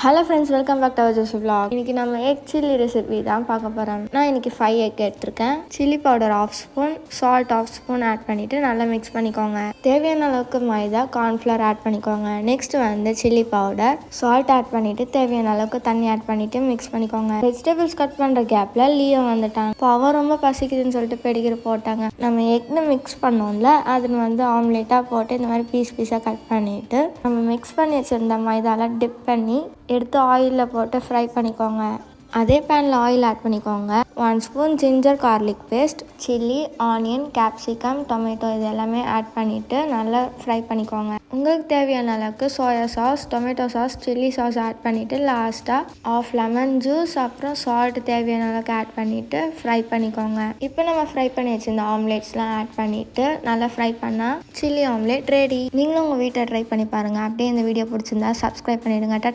Hello friends, welcome back to our Josie vlog. இன்றைக்கி நம்ம egg chilli recipe தான் பார்க்க போகிறோம். நான் இன்றைக்கி 5 எக் எடுத்திருக்கேன். Chilli powder 1/2 spoon, salt 1/2 spoon add பண்ணிவிட்டு நல்லா மிக்ஸ் பண்ணிக்கோங்க. தேவையான அளவுக்கு மைதா, கார்ன்ஃப்ளவர் ஆட் பண்ணிக்கோங்க. Next chilli powder, salt add பண்ணிவிட்டு தேவையான அளவுக்கு தண்ணி ஆட் பண்ணிவிட்டு மிக்ஸ் பண்ணிக்கோங்க. வெஜிடபிள்ஸ் கட் பண்ணுற கேப்பில் லியோ வந்துட்டாங்க. இப்போ அவன் ரொம்ப பசிக்குதுன்னு சொல்லிட்டு பெடிகிரி போட்டாங்க. நம்ம எக்னு மிக்ஸ் பண்ணோம்ல, அதுன்னு ஆம்லேட்டாக போட்டு இந்த மாதிரி பீஸாக கட் பண்ணிவிட்டு நம்ம மிக்ஸ் பண்ணி வச்சுருந்த மைதாவில் டிப் பண்ணி எடுத்து ஆயிலில் போட்டு ஃப்ரை பண்ணிக்கோங்க. அதே பேனில் ஆயில் ஆட் பண்ணிக்கோங்க. 1 spoon ginger garlic paste, chilli, onion, capsicum, tomato இது எல்லாமே ஆட் பண்ணிவிட்டு நல்லா ஃப்ரை பண்ணிக்கோங்க. உங்களுக்கு தேவையான அளவுக்கு soya sauce, tomato sauce, chilli sauce add பண்ணிவிட்டு லாஸ்ட்டாக 1/2 லெமன் ஜூஸ் அப்புறம் சால்ட் தேவையான அளவுக்கு ஆட் பண்ணிவிட்டு ஃப்ரை பண்ணிக்கோங்க. இப்போ நம்ம ஃப்ரை பண்ணி வச்சுருந்த ஆம்லேட்ஸ்லாம் ஆட் பண்ணிவிட்டு நல்லா ஃப்ரை பண்ணால் சில்லி ஆம்லேட் ரெடி. நீங்களும் உங்கள் வீட்டை ட்ரை பண்ணி பாருங்கள். அப்படியே இந்த வீடியோ பிடிச்சிருந்தா சப்ஸ்கிரைப் பண்ணிவிடுங்க. டாடா.